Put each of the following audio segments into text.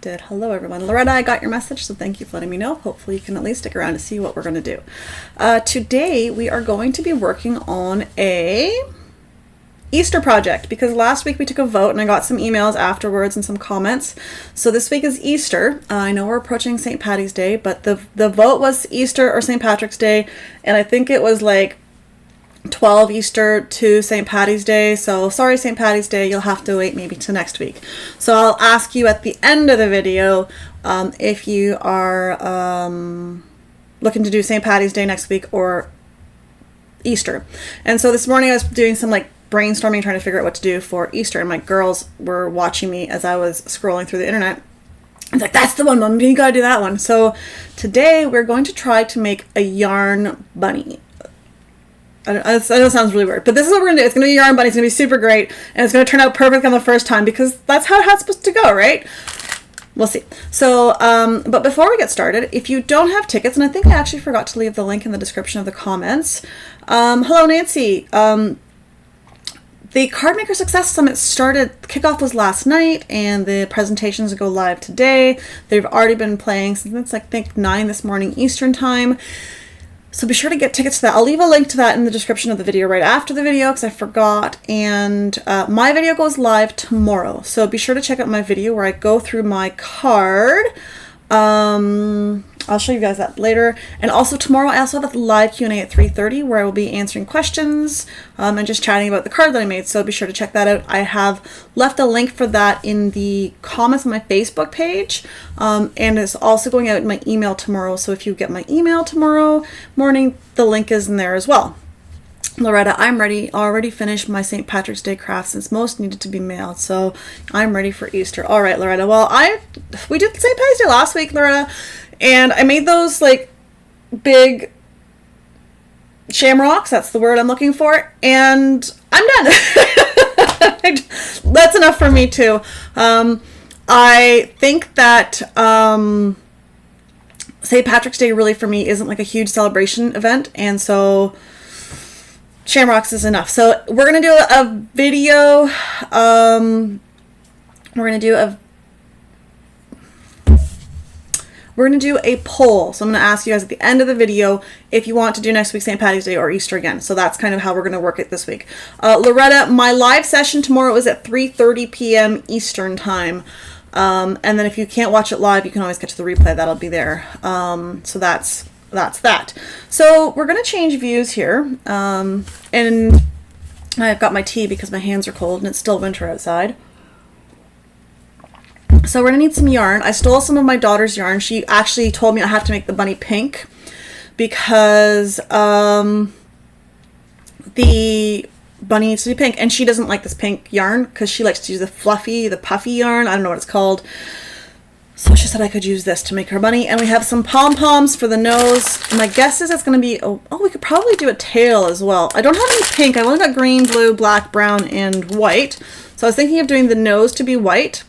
Unscripted. Hello everyone. Loretta, I got your message, so thank you for letting me know. Hopefully you can at least stick around to see what we're going to do. Today we are going to be working on a Easter project, because last week we took a vote and I got some emails afterwards and some comments. So this week is Easter. I know we're approaching St. Patty's Day, but the vote was Easter or St. Patrick's Day, and I think it was like 12 Easter to St. Patty's Day. So sorry, St. Patty's Day, you'll have to wait maybe till next week. So I'll ask you at the end of the video if you are looking to do St. Patty's Day next week or Easter. And so this morning I was doing some like brainstorming, trying to figure out what to do for Easter, and my girls were watching me as I was scrolling through the internet. I was like, that's the one, Mom, you gotta do that one. So today we're going to try to make a yarn bunny. I know it sounds really weird, but this is what we're going to do. It's going to be a yarn bunny. It's going to be super great, and it's going to turn out perfect on the first time, because that's how it's supposed to go, right? We'll see. So, but before we get started, if you don't have tickets, and I think I actually forgot to leave the link in the description of the comments. Hello, Nancy. The Card Maker Success Summit started, kickoff was last night, and the presentations go live today. They've already been playing since I think 9 this morning Eastern time. So be sure to get tickets to that. I'll leave a link to that in the description of the video right after the video, because I forgot. And my video goes live tomorrow. So be sure to check out my video where I go through my card. I'll show you guys that later. And also tomorrow I also have a live Q&A at 3:30 where I will be answering questions and just chatting about the card that I made. So be sure to check that out. I have left a link for that in the comments on my Facebook page. And it's also going out in my email tomorrow. So if you get my email tomorrow morning, the link is in there as well. Loretta, I'm ready. Already finished my St. Patrick's Day craft since most needed to be mailed. So I'm ready for Easter. All right, Loretta. Well, we did St. Patty's Day last week, Loretta. And I made those like big shamrocks. That's the word I'm looking for. And I'm done. That's enough for me too. I think that St. Patrick's Day really for me isn't like a huge celebration event. And so shamrocks is enough. So we're going to do a video. We're going to do a poll. So I'm going to ask you guys at the end of the video if you want to do next week St. Patty's Day or Easter again. So that's kind of how we're going to work it this week. Loretta, my live session tomorrow is at 3:30 p.m. Eastern time. And then if you can't watch it live, you can always catch the replay. That'll be there. So that's that. So we're going to change views here. And I've got my tea because my hands are cold and it's still winter outside. So we're going to need some yarn. I stole some of my daughter's yarn. She actually told me I have to make the bunny pink because the bunny needs to be pink. And she doesn't like this pink yarn because she likes to use the puffy yarn. I don't know what it's called. So she said I could use this to make her bunny. And we have some pom-poms for the nose. My guess is it's going to be, oh, we could probably do a tail as well. I don't have any pink. I've only got green, blue, black, brown, and white. So I was thinking of doing the nose to be white.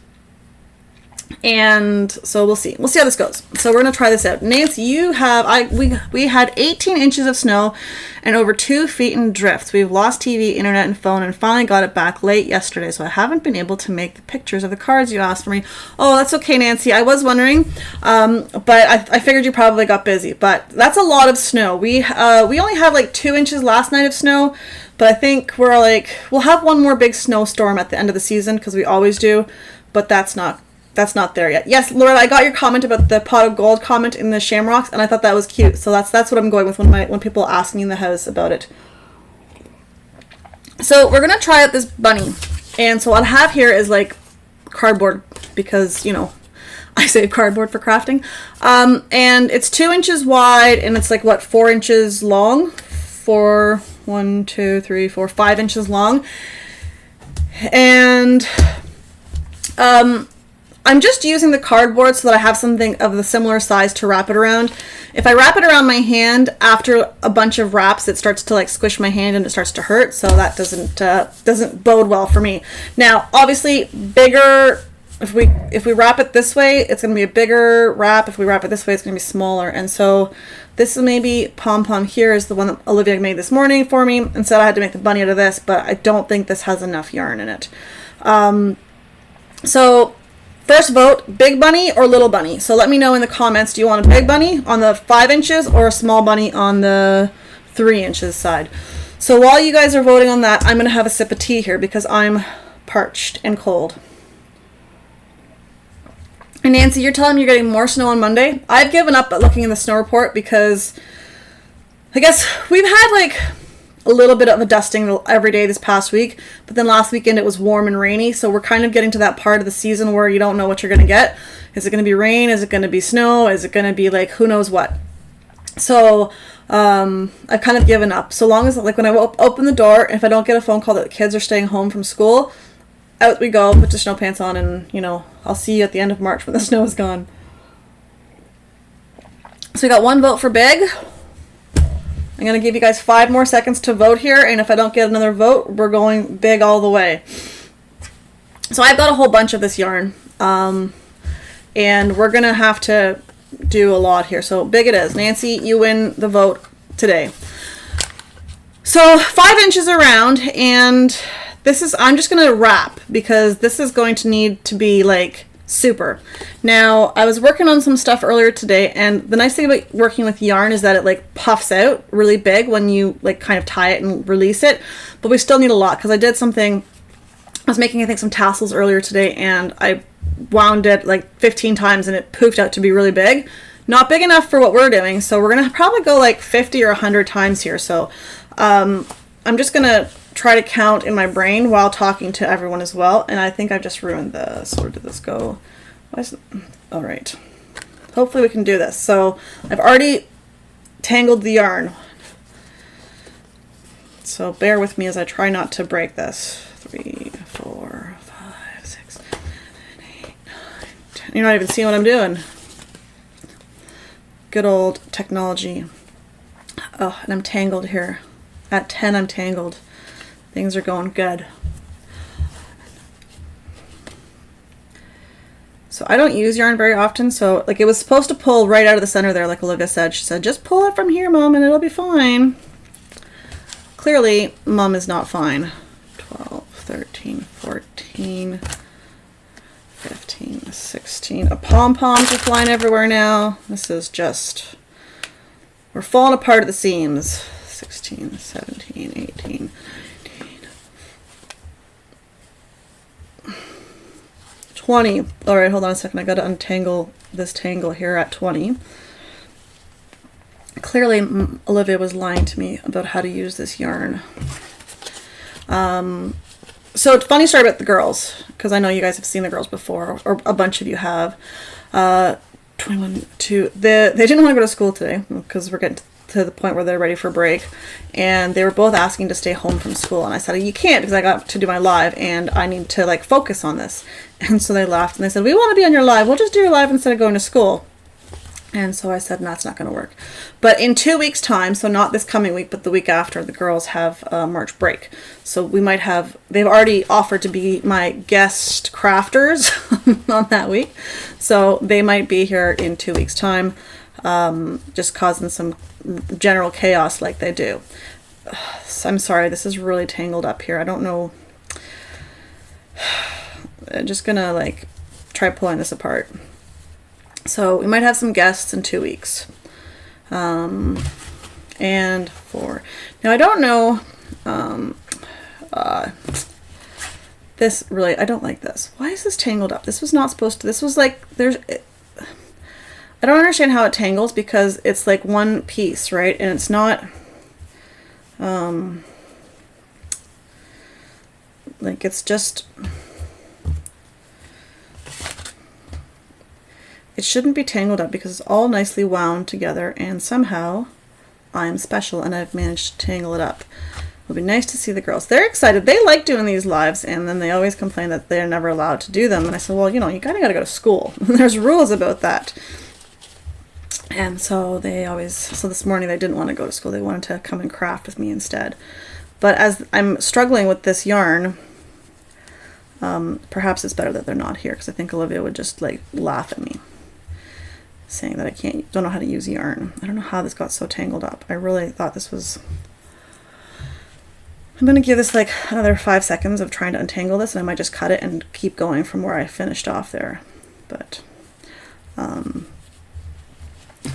And so we'll see how this goes. So we're going to try this out. Nancy, you have, we had 18 inches of snow and over 2 feet in drifts. We've lost TV, internet, and phone, and finally got it back late yesterday. So I haven't been able to make the pictures of the cards you asked for me. Oh, that's okay, Nancy. I was wondering, but I figured you probably got busy. But that's a lot of snow. We only had like 2 inches last night of snow, but I think we'll have one more big snowstorm at the end of the season because we always do. But that's not there yet. Yes, Laura, I got your comment about the pot of gold comment in the shamrocks, and I thought that was cute. So that's what I'm going with when people ask me in the house about it. So we're gonna try out this bunny, and so what I have here is like cardboard because I save cardboard for crafting, and it's 2 inches wide and it's like 4 inches long, 5 inches long, and I'm just using the cardboard so that I have something of the similar size to wrap it around. If I wrap it around my hand, after a bunch of wraps, it starts to like squish my hand and it starts to hurt. So that doesn't bode well for me. Now, obviously, bigger. If we wrap it this way, it's going to be a bigger wrap. If we wrap it this way, it's going to be smaller. And so this is maybe pom-pom here is the one that Olivia made this morning for me. Instead, I had to make the bunny out of this, but I don't think this has enough yarn in it. So First vote, big bunny or little bunny. So let me know in the comments, do you want a big bunny on the 5 inches or a small bunny on the 3 inches side? So while you guys are voting on that, I'm going to have a sip of tea here because I'm parched and cold. And Nancy, you're telling me you're getting more snow on Monday? I've given up at looking in the snow report because I guess we've had like a little bit of a dusting every day this past week, but then last weekend it was warm and rainy, so we're kind of getting to that part of the season where you don't know what you're going to get. Is it going to be rain? Is it going to be snow? Is it going to be like who knows what? So I've kind of given up. So long as, like, when I open the door, if I don't get a phone call that the kids are staying home from school, out we go, put the snow pants on, and, you know, I'll see you at the end of March when the snow is gone. So we got 1 vote for big. I'm going to give you guys 5 more seconds to vote here, and if I don't get another vote, we're going big all the way. So I've got a whole bunch of this yarn, and we're going to have to do a lot here. So big it is. Nancy, you win the vote today. So 5 inches around, and this is, I'm just going to wrap because this is going to need to be like super. Now, I was working on some stuff earlier today, and the nice thing about working with yarn is that it like puffs out really big when you like kind of tie it and release it, but we still need a lot because I did something, I was making I think some tassels earlier today, and I wound it like 15 times and it poofed out to be really big. Not big enough for what we're doing, so we're gonna probably go like 50 or 100 times here. So I'm just gonna try to count in my brain while talking to everyone as well. And I think I've just ruined this. Where did this go? Why is it? All right. Hopefully we can do this. So I've already tangled the yarn. So bear with me as I try not to break this. 3, 4, 5, 6, 7, 8, 9, 10. You're not even seeing what I'm doing. Good old technology. Oh, and I'm tangled here. At 10, I'm tangled. Things are going good. So I don't use yarn very often, so like it was supposed to pull right out of the center there, like Olivia said. She said, just pull it from here, Mom, and it'll be fine. Clearly, Mom is not fine. 12, 13, 14, 15, 16. Pom-poms are flying everywhere now. This is just, we're falling apart at the seams. 16, 17, 18, 20. All right, hold on a second. I got to untangle this tangle here at 20. Clearly, Olivia was lying to me about how to use this yarn. So it's funny story about the girls, because I know you guys have seen the girls before, or a bunch of you have. 21, 2. They didn't want to go to school today because we're getting to the point where they're ready for break, and they were both asking to stay home from school, and I said, you can't, because I got to do my live and I need to like focus on this. And so they laughed and they said, we want to be on your live, we'll just do your live instead of going to school. And so I said, no, that's not going to work. But in 2 weeks time, so not this coming week but the week after, the girls have March break, so we might have, they've already offered to be my guest crafters on that week, so they might be here in 2 weeks time, just causing some general chaos like they do. So I'm sorry, this is really tangled up here. I don't know. I'm just gonna like try pulling this apart. So we might have some guests in 2 weeks. And 4. Now I don't know, this really, I don't like this. Why is this tangled up? This was not supposed to, this was like, I don't understand how it tangles because it's like one piece, right? And it's not, like it's just, it shouldn't be tangled up because it's all nicely wound together, and somehow I'm special and I've managed to tangle it up. It'll be nice to see the girls. They're excited. They like doing these lives, and then they always complain that they're never allowed to do them. And I said, well, you know, you kind of got to go to school. There's rules about that. And so they always, so this morning they didn't want to go to school. They wanted to come and craft with me instead. But as I'm struggling with this yarn, perhaps it's better that they're not here, because I think Olivia would just like laugh at me, saying that I don't know how to use yarn. I don't know how this got so tangled up. I really thought this was, I'm going to give this like another 5 seconds of trying to untangle this, and I might just cut it and keep going from where I finished off there. but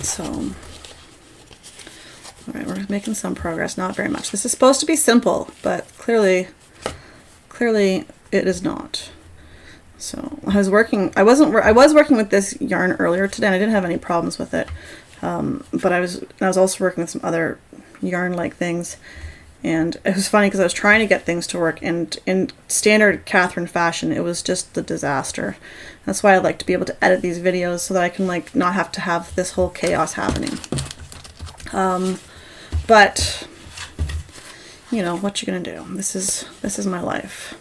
so all right, we're making some progress, not very much. This is supposed to be simple, but clearly it is not. So I was working with this yarn earlier today, and I didn't have any problems with it. But I was also working with some other yarn-like things, and it was funny because I was trying to get things to work, and in standard Katherine fashion, it was just a disaster. That's why I like to be able to edit these videos so that I can like not have to have this whole chaos happening. But you know what you're gonna do. This is my life.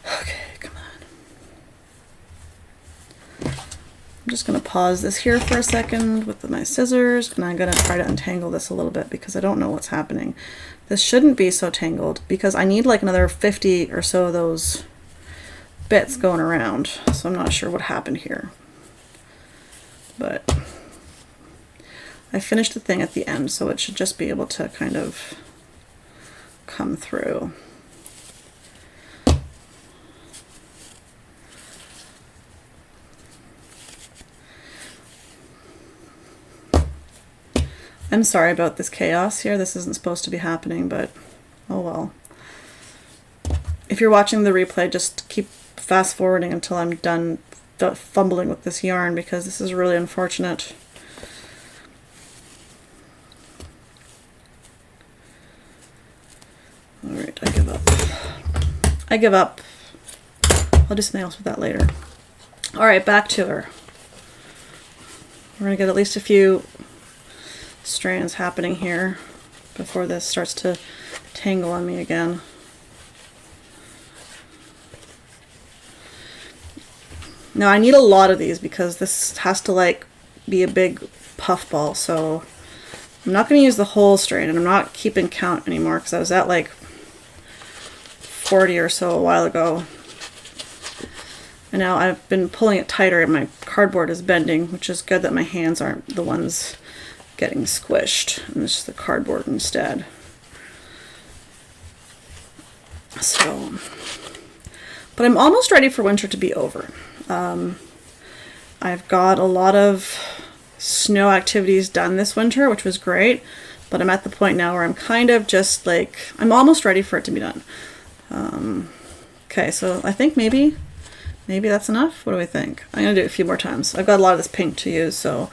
Okay, come on. I'm just going to pause this here for a second with my scissors, and I'm going to try to untangle this a little bit because I don't know what's happening. This shouldn't be so tangled because I need like another 50 or so of those bits going around, so I'm not sure what happened here. But I finished the thing at the end, so it should just be able to kind of come through. I'm sorry about this chaos here. This isn't supposed to be happening, but oh well. If you're watching the replay, just keep fast forwarding until I'm done fumbling with this yarn, because this is really unfortunate. Alright, I give up. I give up. I'll do something else with that later. Alright, back to her. We're going to get at least a few strands happening here before this starts to tangle on me again. Now I need a lot of these because this has to like be a big puff ball, so I'm not going to use the whole strand, and I'm not keeping count anymore because I was at like 40 or so a while ago, and now I've been pulling it tighter and my cardboard is bending, which is good that my hands aren't the ones getting squished, and it's just the cardboard instead. So, but I'm almost ready for winter to be over. I've got a lot of snow activities done this winter, which was great, but I'm at the point now where I'm kind of just like, I'm almost ready for it to be done. Okay, so I think maybe that's enough. What do we think? I'm gonna do it a few more times. I've got a lot of this pink to use, so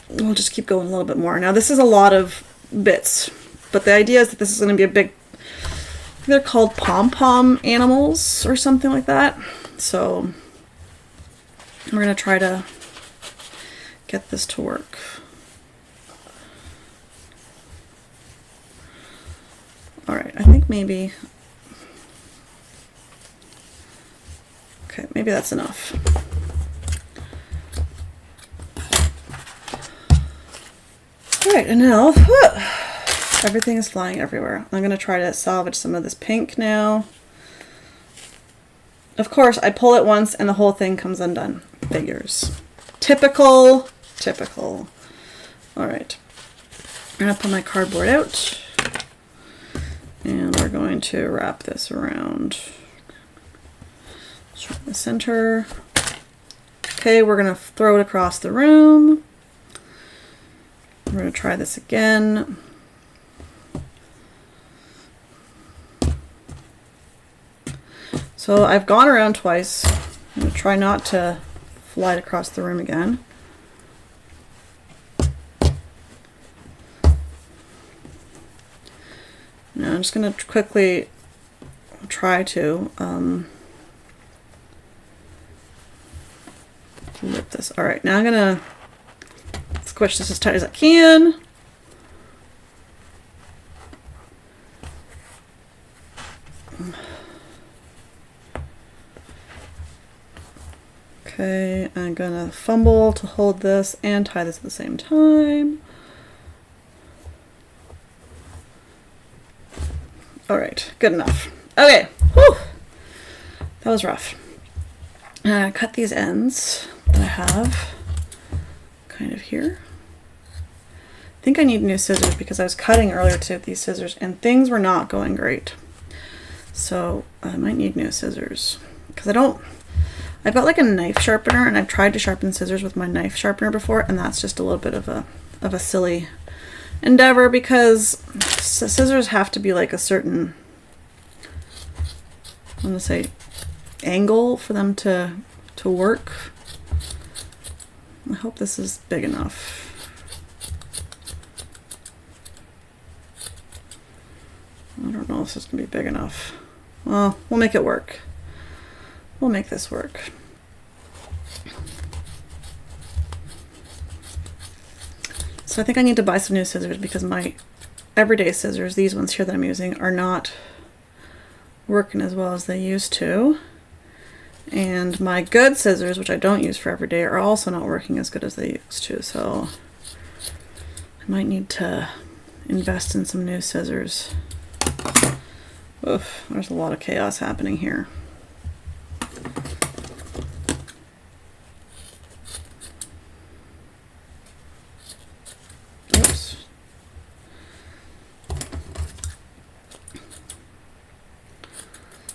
we'll just keep going a little bit more. Now this is a lot of bits, but the idea is that this is going to be a big, they're called pom-pom animals or something like that. So we're going to try to get this to work. Alright, I think maybe, okay, maybe that's enough. Alright, and now everything is flying everywhere. I'm going to try to salvage some of this pink now. Of course, I pull it once and the whole thing comes undone. Figures. Typical. Alright. I'm going to pull my cardboard out. And we're going to wrap this around the center. Okay, we're going to throw it across the room. We're going to try this again. So I've gone around twice. I'm going to try not to fly it across the room again. Now I'm just going to quickly try to lip this. Alright, now I'm going to squish this as tight as I can. Okay, I'm gonna fumble to hold this and tie this at the same time. Alright, good enough. Okay, whew. That was rough. Cut these ends that I have kind of here. I think I need new scissors because I was cutting earlier too with these scissors and things were not going great. So I might need new scissors because I've got like a knife sharpener, and I've tried to sharpen scissors with my knife sharpener before, and that's just a little bit of a silly endeavor because scissors have to be like a certain, I'm gonna say, angle for them to work. I hope this is big enough. I don't know if this is gonna be big enough. Well, we'll make it work. We'll make this work. So I think I need to buy some new scissors because my everyday scissors, these ones here that I'm using, are not working as well as they used to. And my good scissors, which I don't use for every day, are also not working as good as they used to. So I might need to invest in some new scissors. Oof, there's a lot of chaos happening here. Oops.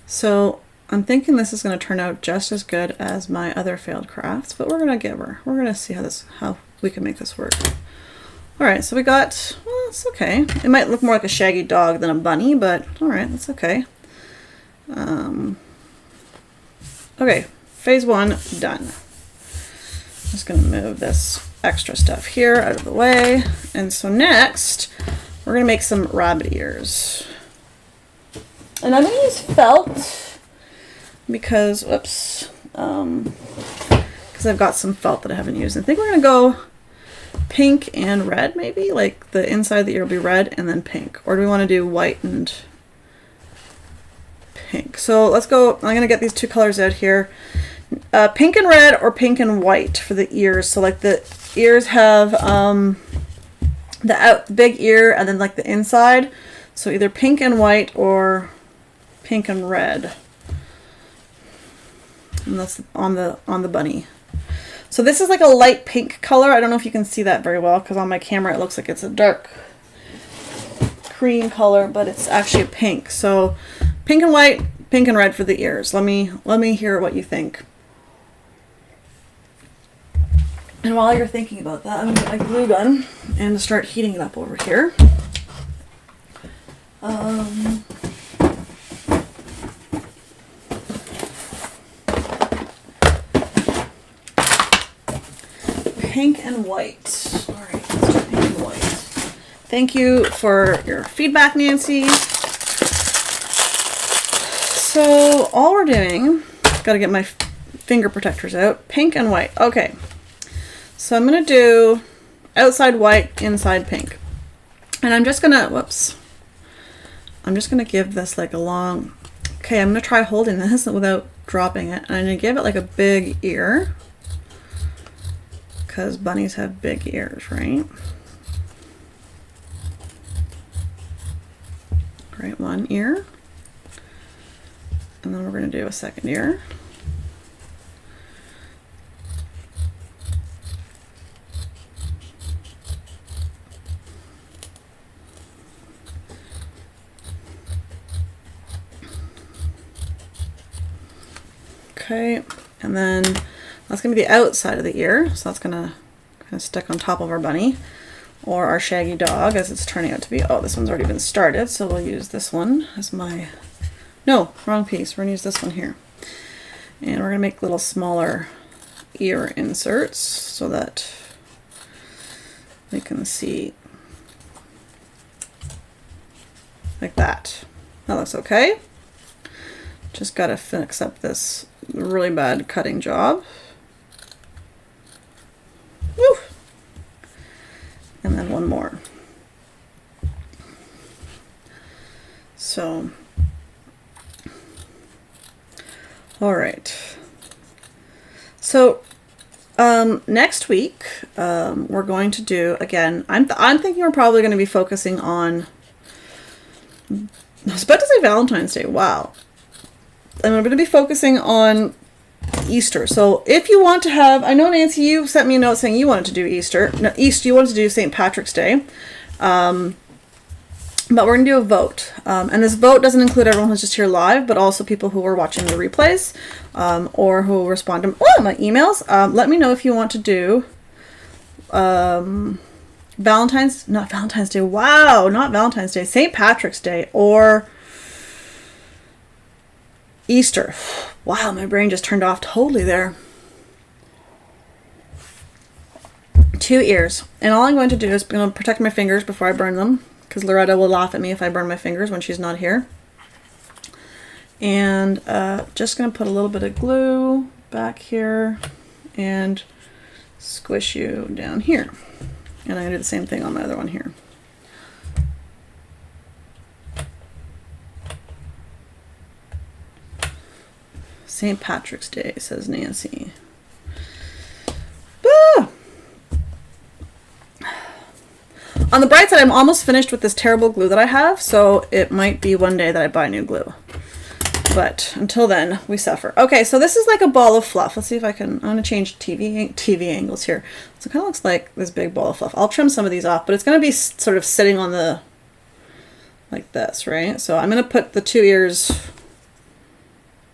So I'm thinking this is going to turn out just as good as my other failed crafts, but we're going to see how we can make this work. All right, so we got, well, it's okay. It might look more like a shaggy dog than a bunny, but all right, that's okay. Okay, phase one done. Just going to move this extra stuff here out of the way. And so next, we're going to make some rabbit ears. And I'm going to use felt because, whoops, because I've got some felt that I haven't used. I think we're going to go pink and red, maybe, like the inside of the ear will be red and then pink. Or do we want to do white and pink? So let's go. I'm going to get these two colors out here. Pink and red or pink and white for the ears. So like the ears have the big ear and then like the inside. So either pink and white or pink and red. And that's on the bunny. So this is like a light pink color. I don't know if you can see that very well because on my camera it looks like it's a dark cream color, but it's actually a pink. So pink and white, pink and red for the ears. Let me hear what you think. And while you're thinking about that, I'm gonna get my glue gun and start heating it up over here. Pink and white. All right, let's do pink and white. Thank you for your feedback, Nancy. So all we're doing, gotta get my finger protectors out. Pink and white. Okay. So I'm gonna do outside white, inside pink. And I'm just gonna, whoops. I'm just gonna give this like a long, okay, I'm gonna try holding this without dropping it. And I'm gonna give it like a big ear. Because bunnies have big ears, right? Right, one ear. And then we're going to do a second ear. Okay, and then that's going to be the outside of the ear, so that's going to kind of stick on top of our bunny, or our shaggy dog as it's turning out to be. Oh, this one's already been started, so we'll use this one as my, no, wrong piece. We're going to use this one here. And we're going to make little smaller ear inserts so that we can see like that. That looks okay. Just got to fix up this really bad cutting job. Woo! And then one more. So, all right. So, next week, we're going to do, again, I'm thinking we're probably going to be focusing on, I was about to say Valentine's Day, wow. And we're going to be focusing on Easter. So if you want to have, I know Nancy, you sent me a note saying you wanted to do Easter. No, you wanted to do St. Patrick's Day. But we're going to do a vote. And this vote doesn't include everyone who's just here live, but also people who are watching the replays or who respond to my emails. Let me know if you want to do not Valentine's Day. Wow, not Valentine's Day. St. Patrick's Day or Easter. Wow, my brain just turned off totally there. 2 ears. And all I'm going to do is I'm going to protect my fingers before I burn them, because Loretta will laugh at me if I burn my fingers when she's not here. And just going to put a little bit of glue back here and squish you down here. And I'm going to do the same thing on my other one here. St. Patrick's Day, says Nancy. Ah! On the bright side, I'm almost finished with this terrible glue that I have, so it might be one day that I buy new glue. But until then, we suffer. Okay, so this is like a ball of fluff. Let's see if I can, I'm going to change TV angles here. So it kind of looks like this big ball of fluff. I'll trim some of these off, but it's going to be sort of sitting on the, like this, right? So I'm going to put the 2 ears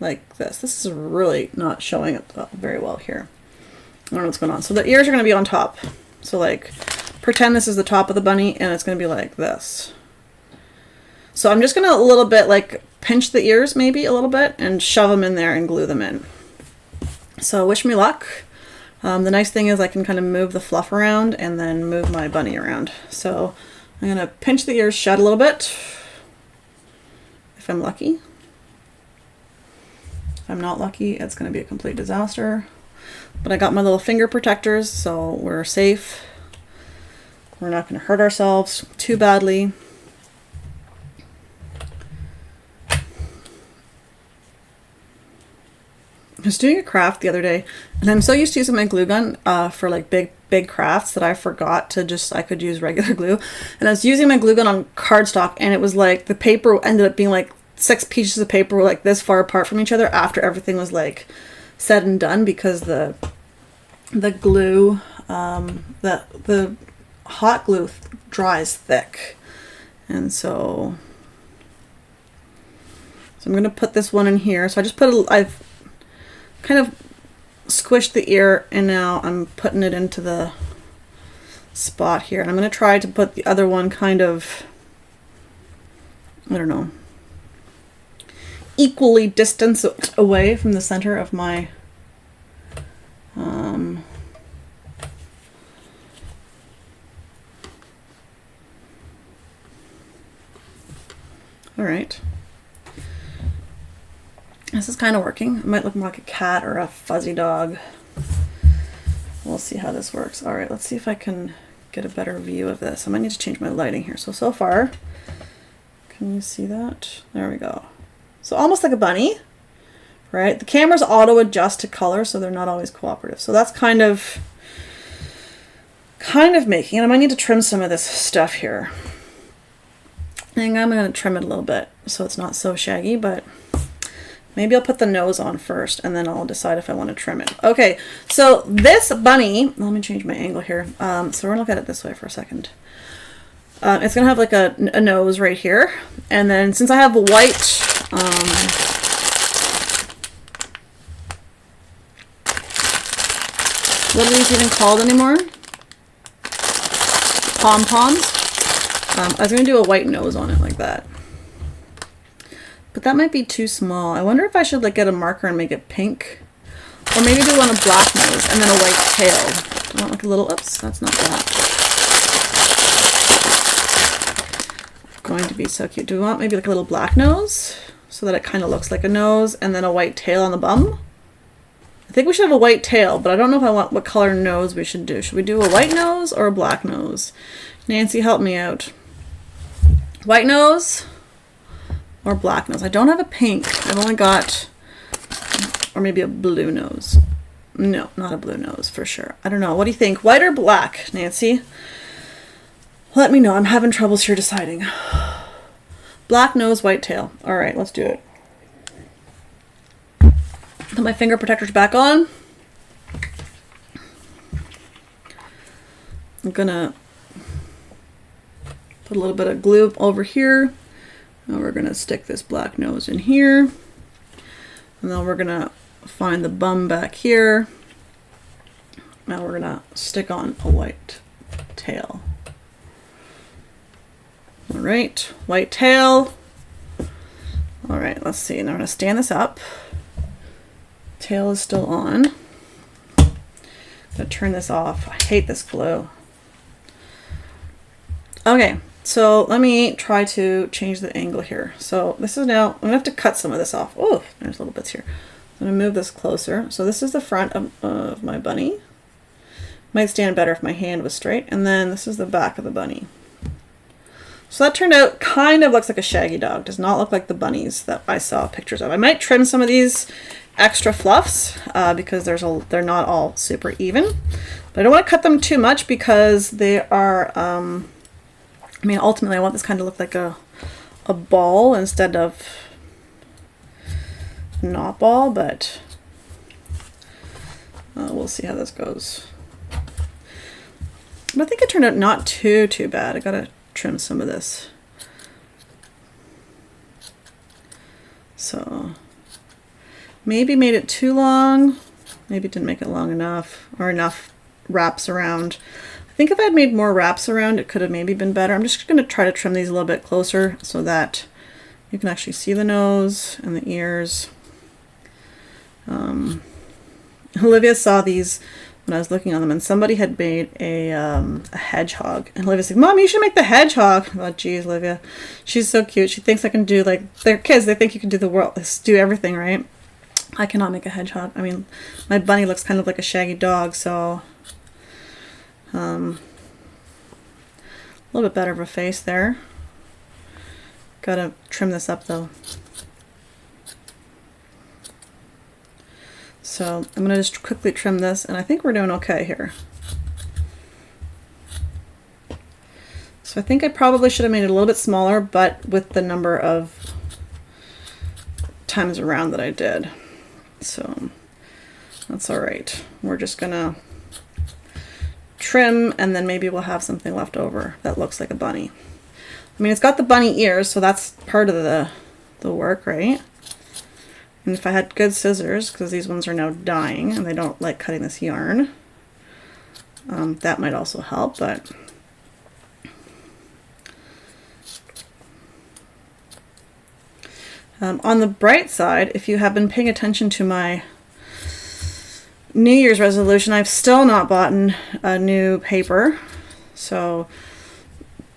like this. This is really not showing up very well here. I don't know what's going on. So the ears are going to be on top. So like, pretend this is the top of the bunny and it's going to be like this. So I'm just going to a little bit like pinch the ears maybe a little bit and shove them in there and glue them in. So wish me luck. The nice thing is I can kind of move the fluff around and then move my bunny around. So I'm going to pinch the ears shut a little bit if I'm lucky. If I'm not lucky, it's going to be a complete disaster. But I got my little finger protectors, so we're safe. We're not going to hurt ourselves too badly. I was doing a craft the other day, and I'm so used to using my glue gun for like big crafts that I forgot to I could use regular glue. And I was using my glue gun on cardstock, and it was like the paper ended up being like 6 pieces of paper were like this far apart from each other after everything was like said and done, because the glue, the hot glue dries thick. And so I'm going to put this one in here. So I just I've kind of squished the ear, and now I'm putting it into the spot here. And I'm going to try to put the other one kind of, I don't know, equally distanced away from the center of my all right. This is kind of working. It might look more like a cat or a fuzzy dog. We'll see how this works. All right, let's see if I can get a better view of this. I might need to change my lighting here. So far, can you see that? There we go. So almost like a bunny, right? The cameras auto adjust to color, so they're not always cooperative. So that's kind of making it. I might need to trim some of this stuff here. I think I'm going to trim it a little bit so it's not so shaggy, but maybe I'll put the nose on first and then I'll decide if I want to trim it. Okay, so this bunny, let me change my angle here. So we're going to look at it this way for a second. It's going to have like a nose right here. And then since I have white, what are these even called anymore? Pom-poms. I was going to do a white nose on it like that. But that might be too small. I wonder if I should like get a marker and make it pink. Or maybe do one a black nose and then a white tail. I want like a little, oops, that's not that. Going to be so cute. Do we want maybe like a little black nose so that it kind of looks like a nose, and then a white tail on the bum? I think we should have a white tail, but I don't know if I want what color nose we should do. Should we do a white nose or a black nose? Nancy, help me out. White nose or black nose? I don't have a pink. I've only got, or maybe a blue nose. No, not a blue nose for sure. I don't know. What do you think? White or black, Nancy? Let me know. I'm having troubles here deciding. Black nose, white tail. All right, let's do it. Put my finger protectors back on. I'm gonna Put a little bit of glue over here. Now we're gonna stick this black nose in here. And then we're gonna find the bum back here. Now we're gonna stick on a white tail. All right, white tail. All right, let's see. Now I'm gonna stand this up. Tail is still on. I'm gonna turn this off. I hate this glue. Okay, so let me try to change the angle here. So this is now, I'm gonna have to cut some of this off. Oh, there's little bits here. I'm gonna move this closer. So this is the front of my bunny. Might stand better if my hand was straight. And then this is the back of the bunny. So that turned out, kind of looks like a shaggy dog. Does not look like the bunnies that I saw pictures of. I might trim some of these extra fluffs because they're not all super even. But I don't want to cut them too much because they are, I mean, ultimately I want this kind of look like a ball instead of not ball, but we'll see how this goes. But I think it turned out not too bad. I gotta trim some of this. So maybe made it too long. Maybe didn't make it long enough or enough wraps around. I think if I'd made more wraps around, it could have maybe been better. I'm just gonna try to trim these a little bit closer so that you can actually see the nose and the ears. Olivia saw these when I was looking on them, and somebody had made a hedgehog, and Olivia said, "Mom, you should make the hedgehog." Oh, geez, Olivia, she's so cute. She thinks I can do, like, they're kids. They think you can do the world, do everything, right? I cannot make a hedgehog. I mean, my bunny looks kind of like a shaggy dog, so a little bit better of a face there. Gotta trim this up though. So I'm gonna just quickly trim this, and I think we're doing okay here. So I think I probably should have made it a little bit smaller, but with the number of times around that I did. So that's all right. We're just gonna trim, and then maybe we'll have something left over that looks like a bunny. I mean, it's got the bunny ears, so that's part of the work, right? And if I had good scissors, because these ones are now dying and they don't like cutting this yarn, that might also help, but on the bright side, if you have been paying attention to my New Year's resolution, I've still not bought a new paper, so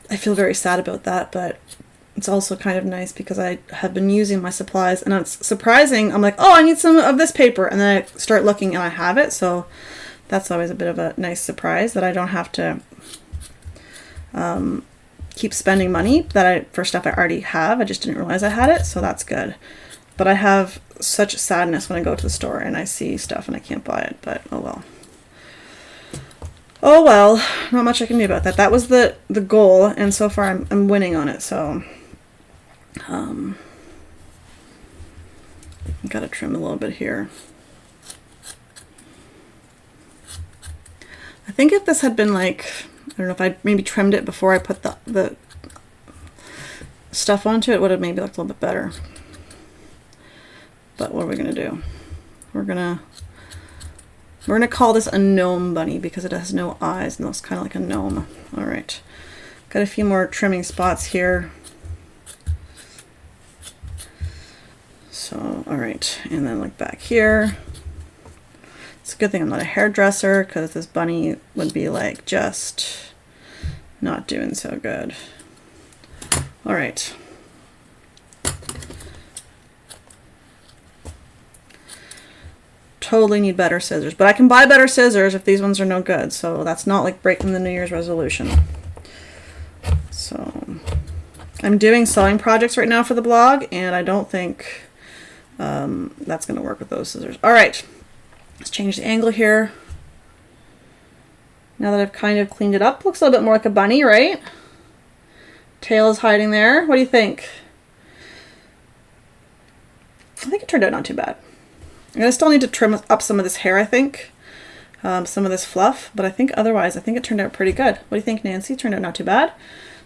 I feel very sad about that, but it's also kind of nice because I have been using my supplies, and it's surprising. I'm like, oh, I need some of this paper, and then I start looking and I have it, so that's always a bit of a nice surprise that I don't have to keep spending money for stuff I already have. I just didn't realize I had it, so that's good. But I have such sadness when I go to the store and I see stuff and I can't buy it, but oh well. Oh well, not much I can do about that. That was the goal, and so far I'm winning on it, so gotta trim a little bit here. I think if this had been like, I don't know, if I maybe trimmed it before I put the stuff onto it, would have maybe looked a little bit better. But what are we gonna do? We're gonna call this a gnome bunny because it has no eyes and looks kind of like a gnome. All right, got a few more trimming spots here. So, all right, and then like back here. It's a good thing I'm not a hairdresser because this bunny would be like just not doing so good. All right. Totally need better scissors, but I can buy better scissors if these ones are no good, so that's not like breaking the New Year's resolution. So I'm doing sewing projects right now for the blog, and I don't think that's going to work with those scissors. All right, let's change the angle here. Now that I've kind of cleaned it up, looks a little bit more like a bunny, right? Tail is hiding there. What do you think? I think it turned out not too bad. I'm going to still need to trim up some of this hair, I think. Some of this fluff, but I think otherwise, I think it turned out pretty good. What do you think, Nancy? Turned out not too bad.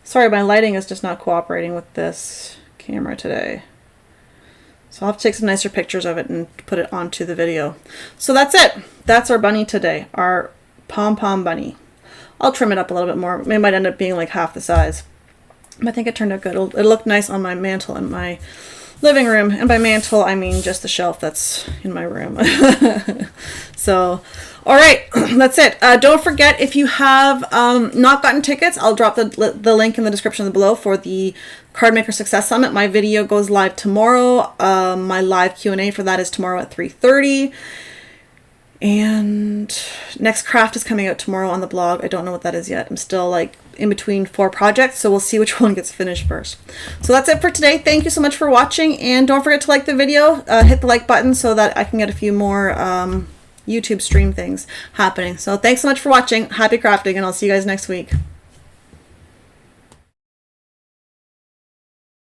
Sorry, my lighting is just not cooperating with this camera today. So I'll have to take some nicer pictures of it and put it onto the video. So that's it. That's our bunny today, our pom-pom bunny. I'll trim it up a little bit more. It might end up being like half the size. But I think it turned out good. It'll look nice on my mantle in my living room. And by mantle, I mean just the shelf that's in my room. So, all right, that's it. Don't forget, if you have not gotten tickets, I'll drop the link in the description below for the Card Maker Success Summit. My video goes live tomorrow. My live Q&A for that is tomorrow at 3:30. And next craft is coming out tomorrow on the blog. I don't know what that is yet. I'm still like in between 4 projects, so we'll see which one gets finished first. So that's it for today. Thank you so much for watching, and don't forget to like the video. Hit the like button so that I can get a few more YouTube stream things happening. So thanks so much for watching. Happy crafting, and I'll see you guys next week.